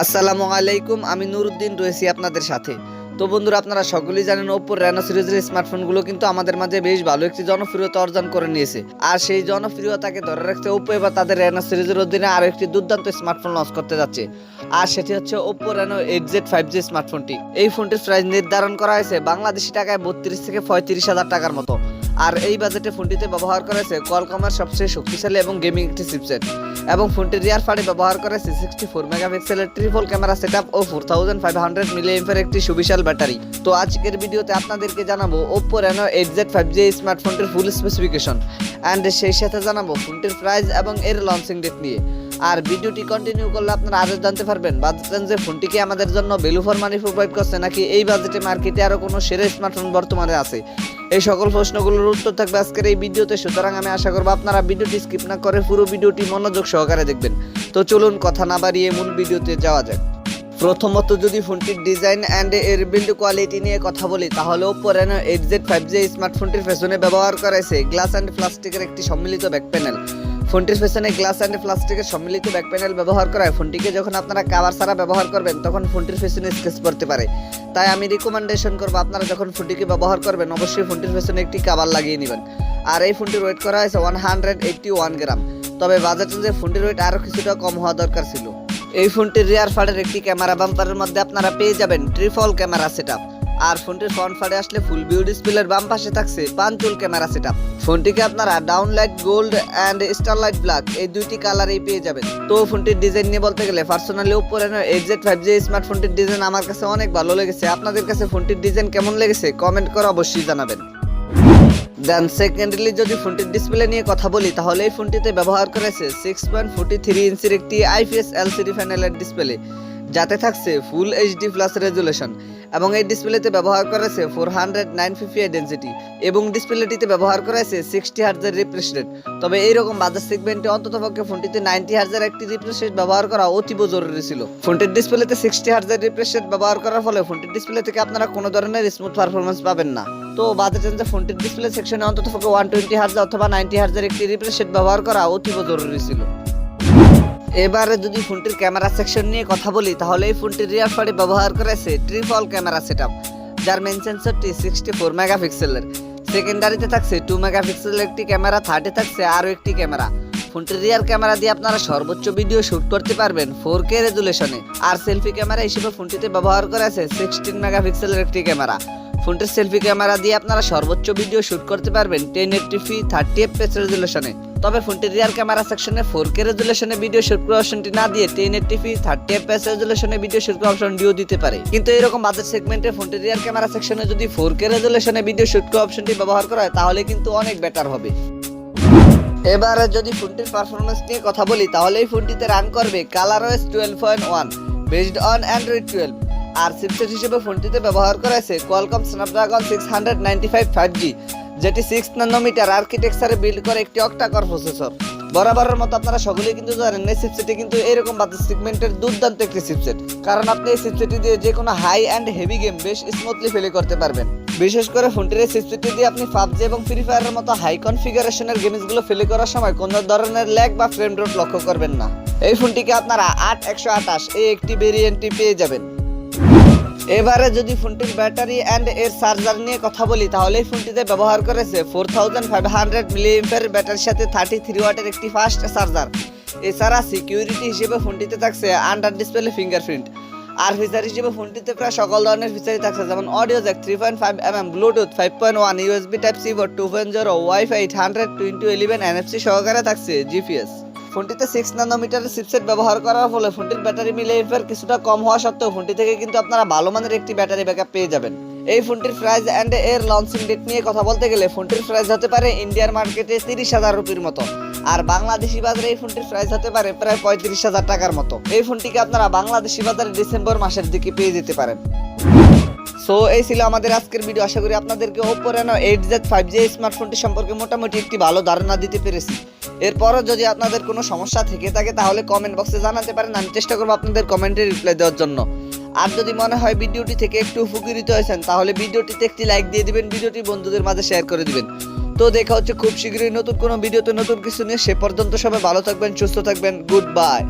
আসসালামু আলাইকুম, আমি নুরুদ্দিন রয়েছি আপনাদের সাথে। তো বন্ধুরা, আপনারা সকলেই জানেন Oppo Reno সিরিজের স্মার্টফোনগুলো কিন্তু আমাদের মাঝে বেশ ভালো একটি জনপ্রিয়তা অর্জন করে নিয়েছে। আর সেই জনপ্রিয়তাকে ধরে রাখতে Oppo এবার তাদের Reno সিরিজের অধীনে আরো একটি দুর্দান্ত স্মার্টফোন লঞ্চ করতে যাচ্ছে। আর সেটি হচ্ছে Oppo Reno 8Z 5G স্মার্টফোনটি। এই ফোনটির প্রাইস নির্ধারণ করা হয়েছে বাংলাদেশি টাকায় 32 থেকে 35 হাজার টাকার মতো। আর এই বাজেটে ফোনটিতে ব্যবহার করেছে কোয়ালকমের সবচেয়ে শক্তিশালী এবং গেমিং একটি চিপসেট, এবং ফোনটির রিয়ার ফাড়ে ব্যবহার করেছে 64 মেগাপিক্সেলের ট্রিপল ক্যামেরা সেটআপ ও 4500 মিলিঅ্যাম্পিয়ার একটি সুবিশাল ব্যাটারি। তো আজকের ভিডিওতে আপনাদেরকে জানাবো Oppo Reno 8Z 5G স্মার্টফোনটির ফুল স্পেসিফিকেশন অ্যান্ড সেই সাথে জানাবো ফোনটির প্রাইস এবং এর লঞ্চিং ডেট নিয়ে। আর ভিডিওটি কন্টিনিউ করলে আপনারা আরো জানতে পারবেন বাজেট রেঞ্জে ফোনটি কি আমাদের জন্য ভ্যালু ফর মানি প্রোভাইড করছে, নাকি এই বাজেটে মার্কেটে আরো কোনো সেরা স্মার্টফোন বর্তমানে আছে। এই সকল প্রশ্নগুলোর উত্তর থাকবে আজকের এই ভিডিওতে, সুতরাং আমি আশা করব আপনারা ভিডিওটি স্কিপ না করে পুরো ভিডিওটি মনোযোগ সহকারে দেখবেন। তো চলুন কথা না বাড়িয়ে মূল ভিডিওতে যাওয়া যাক। প্রথমত যদি ফোনটির ডিজাইন অ্যান্ড এর বিল্ড কোয়ালিটি নিয়ে কথা বলি, তাহলে Oppo Reno 8Z 5G স্মার্টফোনটির পেছনে ব্যবহার করেছে গ্লাস অ্যান্ড প্লাস্টিকের একটি সম্মিলিত ব্যাক প্যানেল। ফোনটির পেছনে গ্লাস অ্যান্ড প্লাস্টিকের সম্মিলিত ব্যাক প্যানেল ব্যবহার করায় ফোনটিকে যখন আপনারা কভার ছাড়া ব্যবহার করবেন তখন ফোনটির পেছনে স্ক্র্যাচ পড়তে পারে। তাই আমি রিকমেন্ডেশন করবো আপনারা যখন ফোনটিকে ব্যবহার করবেন অবশ্যই ফোনটির পেছনে একটি কভার লাগিয়ে নেবেন। আর এই ফোনটির ওয়েট করা হয়েছে 181 গ্রাম, তবে বাজেট অনুযায়ী ফোনটির ওয়েট আরও কিছুটা কম হওয়া দরকার ছিল। এই ফোনটির রিয়ার ফাড়ের একটি ক্যামেরা বাম্পারের মধ্যে আপনারা পেয়ে যাবেন ট্রিপল ক্যামেরা সেটআপ। আর ফোনটির ফ্রন্ট ফাড়ে আসলে ফুল ভিউ ডিসপ্লের বাম পাশে থাকছে পাঞ্চুল ক্যামেরা সেটআপ। ফোনটিকে আপনারা downlight gold and starlight black এই দুইটি কালারেই পেয়ে যাবেন। তো ফোনটির ডিজাইন নিয়ে বলতে গেলে personally Oppo Reno 8Z 5G স্মার্টফোনটির ডিজাইন আমার কাছে অনেক ভালো লেগেছে। আপনাদের কাছে ফোনটির ডিজাইন কেমন লেগেছে কমেন্ট করে অবশ্যই জানাবেন। দেন সেকেন্ডলি যদি ফোনটির ডিসপ্লে নিয়ে কথা বলি, তাহলে এই ফোনটিতে ব্যবহার করেছে 6.43 ইঞ্চির একটি IPS LCD প্যানেলের ডিসপ্লে, যাতে থাকছে ফুল এইচডি প্লাস রেজুলেশন, এবং এই ডিসপ্লেতে ব্যবহার করেছে 400/950 ডেনসিটি, এবং ডিসপ্লেটিতে ব্যবহার করেছে 60 হার্জের রিফ্রেশ রেট। তবে এইরকম বাজার সেগমেন্টে অন্ততপক্ষে ফোনটিতে 90 হার্জের একটি রিফ্রেশ রেট ব্যবহার করা অতীব জরুরি ছিল। ফোনটির ডিসপ্লেতে 60 হার্জের রিফ্রেশ রেট ব্যবহার করার ফলে ফোনটির ডিসপ্লে থেকে আপনারা কোনো ধরনের স্মুথ পারফরমেন্স পাবেন না। তো বাজেট রেঞ্জে ফোনটির ডিসপ্লে সেকশনে অন্ততপক্ষে 120 হার্জ অথবা 90 হার্জের একটি রিফ্রেশ রেট ব্যবহার করা অতীব জরুরি ছিল। এবারে যদি ফোনটির ক্যামেরা সেকশন নিয়ে কথা বলি, তাহলে এই ফোনটির রিয়ার ফাড়ে ব্যবহার করেছে ট্রিপল ক্যামেরা সেটআপ, যার মেইন সেন্সরটি 64 মেগাপিক্সেলের। সেকেন্ডারিতে থাকছে 2 মেগাপিক্সেলের একটি ক্যামেরা, থার্ডে থাকছে আরও একটি ক্যামেরা। ফোনটির রিয়ার ক্যামেরা দিয়ে আপনারা সর্বোচ্চ ভিডিও শুট করতে পারবেন 4K রেজুলেশনে। আর সেলফি ক্যামেরা হিসেবে ফোনটিতে ব্যবহার করেছে 16 মেগাপিক্সেলের একটি ক্যামেরা। ফোনটির সেলফি ক্যামেরা দিয়ে আপনারা সর্বোচ্চ ভিডিও শুট করতে পারবেন 1080p 30fps রেজুলেশনে। তবে ফোনটির রিয়ার ক্যামেরা সেকশনে 4K রেজুলেশনে ভিডিও শুট করার অপশনটি না দিয়ে 1080p 30fps রেজুলেশনে ভিডিও শুট করার অপশন দিতে পারে। কিন্তু এরকম বাজেট সেগমেন্টে ফোনটির রিয়ার ক্যামেরা সেকশনে যদি 4K রেজুলেশনে ভিডিও শুট করার অপশনটি ব্যবহার করা হয় তাহলে কিন্তু অনেক বেটার হবে। এবারে যদি ফোনটির পারফরমেন্স নিয়ে কথা বলি, তাহলে এই ফোনটিতে রান করবে ColorOS 12.1 বেসড অন Android 12। আর চিপসেট হিসেবে ফোনটিতে ব্যবহার করেছে কোয়ালকম স্ন্যাপড্রাগন 695 5G, যেটি 6 ন্যানোমিটার আর্কিটেকচারে বিল্ড করে একটি অক্টা-কোর প্রসেসর। বরাবরের মতো আপনারা সকলেই কিন্তু জানেন এই চিপসেটটি কিন্তু এরকম বাজেট সেগমেন্টের দুর্দান্ত একটি চিপসেট, কারণ আপনি এই চিপসেটটি দিয়ে যে কোনো হাই অ্যান্ড হেভি গেম বেশ স্মুথলি প্লে করতে পারবেন। বিশেষ করে ফোনটির এই চিপসেটটি দিয়ে আপনি PUBG এবং ফ্রি ফায়ারের মতো হাই কনফিগারেশনের গেমসগুলো প্লে করার সময় কোনো ধরনের ল্যাগ বা ফ্রেম ড্রপ লক্ষ্য করবেন না। এই ফোনটিকে আপনারা 8128 এই একটি ভেরিয়েন্টটি পেয়ে যাবেন। এবারে যদি ফোনটির ব্যাটারি অ্যান্ড এর চার্জার নিয়ে কথা বলি, তাহলে এই ফোনটিতে ব্যবহার করেছে 4500 মিলিঅ্যাম্পিয়ার ব্যাটারির সাথে 33 ওয়াটের একটি ফাস্ট চার্জার। এছাড়া সিকিউরিটি হিসেবে ফোনটিতে থাকছে আন্ডার ডিসপ্লে ফিঙ্গারপ্রিন্ট। আর ফিচার হিসেবে ফোনটিতে প্রায় সকল ধরনের ফিচারই থাকছে, যেমন audio Jack 3.5mm, Bluetooth 5.1, USB Type-C port 2.0, wifi 802.11, NFC সহকারে থাকছে GPS। ফোনটিতে 6 ন্যানোমিটারের চিপসেট ব্যবহার করার ফলে ফোনটির ব্যাটারি মিলিঅ্যাম্পিয়ার কিছুটা কম হওয়া সত্ত্বেও ফোনটি থেকে কিন্তু আপনারা ভালো মানের একটি ব্যাটারি ব্যাকআপ পেয়ে যাবেন। এই ফোনটির প্রাইস অ্যান্ড এর লঞ্চিং ডেট নিয়ে কথা বলতে গেলে ফোনটির প্রাইস হতে পারে ইন্ডিয়ার মার্কেটে 30,000 রুপির মতো, আর বাংলাদেশি বাজারে এই ফোনটির প্রাইস হতে পারে প্রায় 35,000 টাকার মতো। এই ফোনটিকে আপনারা বাংলাদেশি বাজারে ডিসেম্বর মাসের দিকে পেয়ে যেতে পারেন। সো এই ছিল আমাদের আজকের ভিডিও। আশা করি আপনাদেরকে Oppo Reno 8Z 5G স্মার্টফোনটি সম্পর্কে মোটামুটি একটি ভালো ধারণা দিতে পেরেছি। এরপরও যদি আপনাদের কোনো সমস্যা থেকে থাকে তাহলে কমেন্ট বক্সে জানাতে পারেন, আমি চেষ্টা করবো আপনাদের কমেন্টে রিপ্লাই দেওয়ার জন্য। আর যদি মনে হয় ভিডিওটি থেকে একটু উপকৃত হয়েছেন তাহলে ভিডিওটিতে একটি লাইক দিয়ে দিবেন, ভিডিওটি বন্ধুদের মাঝে শেয়ার করে দিবেন। তো দেখা হচ্ছে খুব শীঘ্রই নতুন কোনো ভিডিওতে নতুন কিছু নিয়ে। সে পর্যন্ত সবাই ভালো থাকবেন, সুস্থ থাকবেন। Good bye.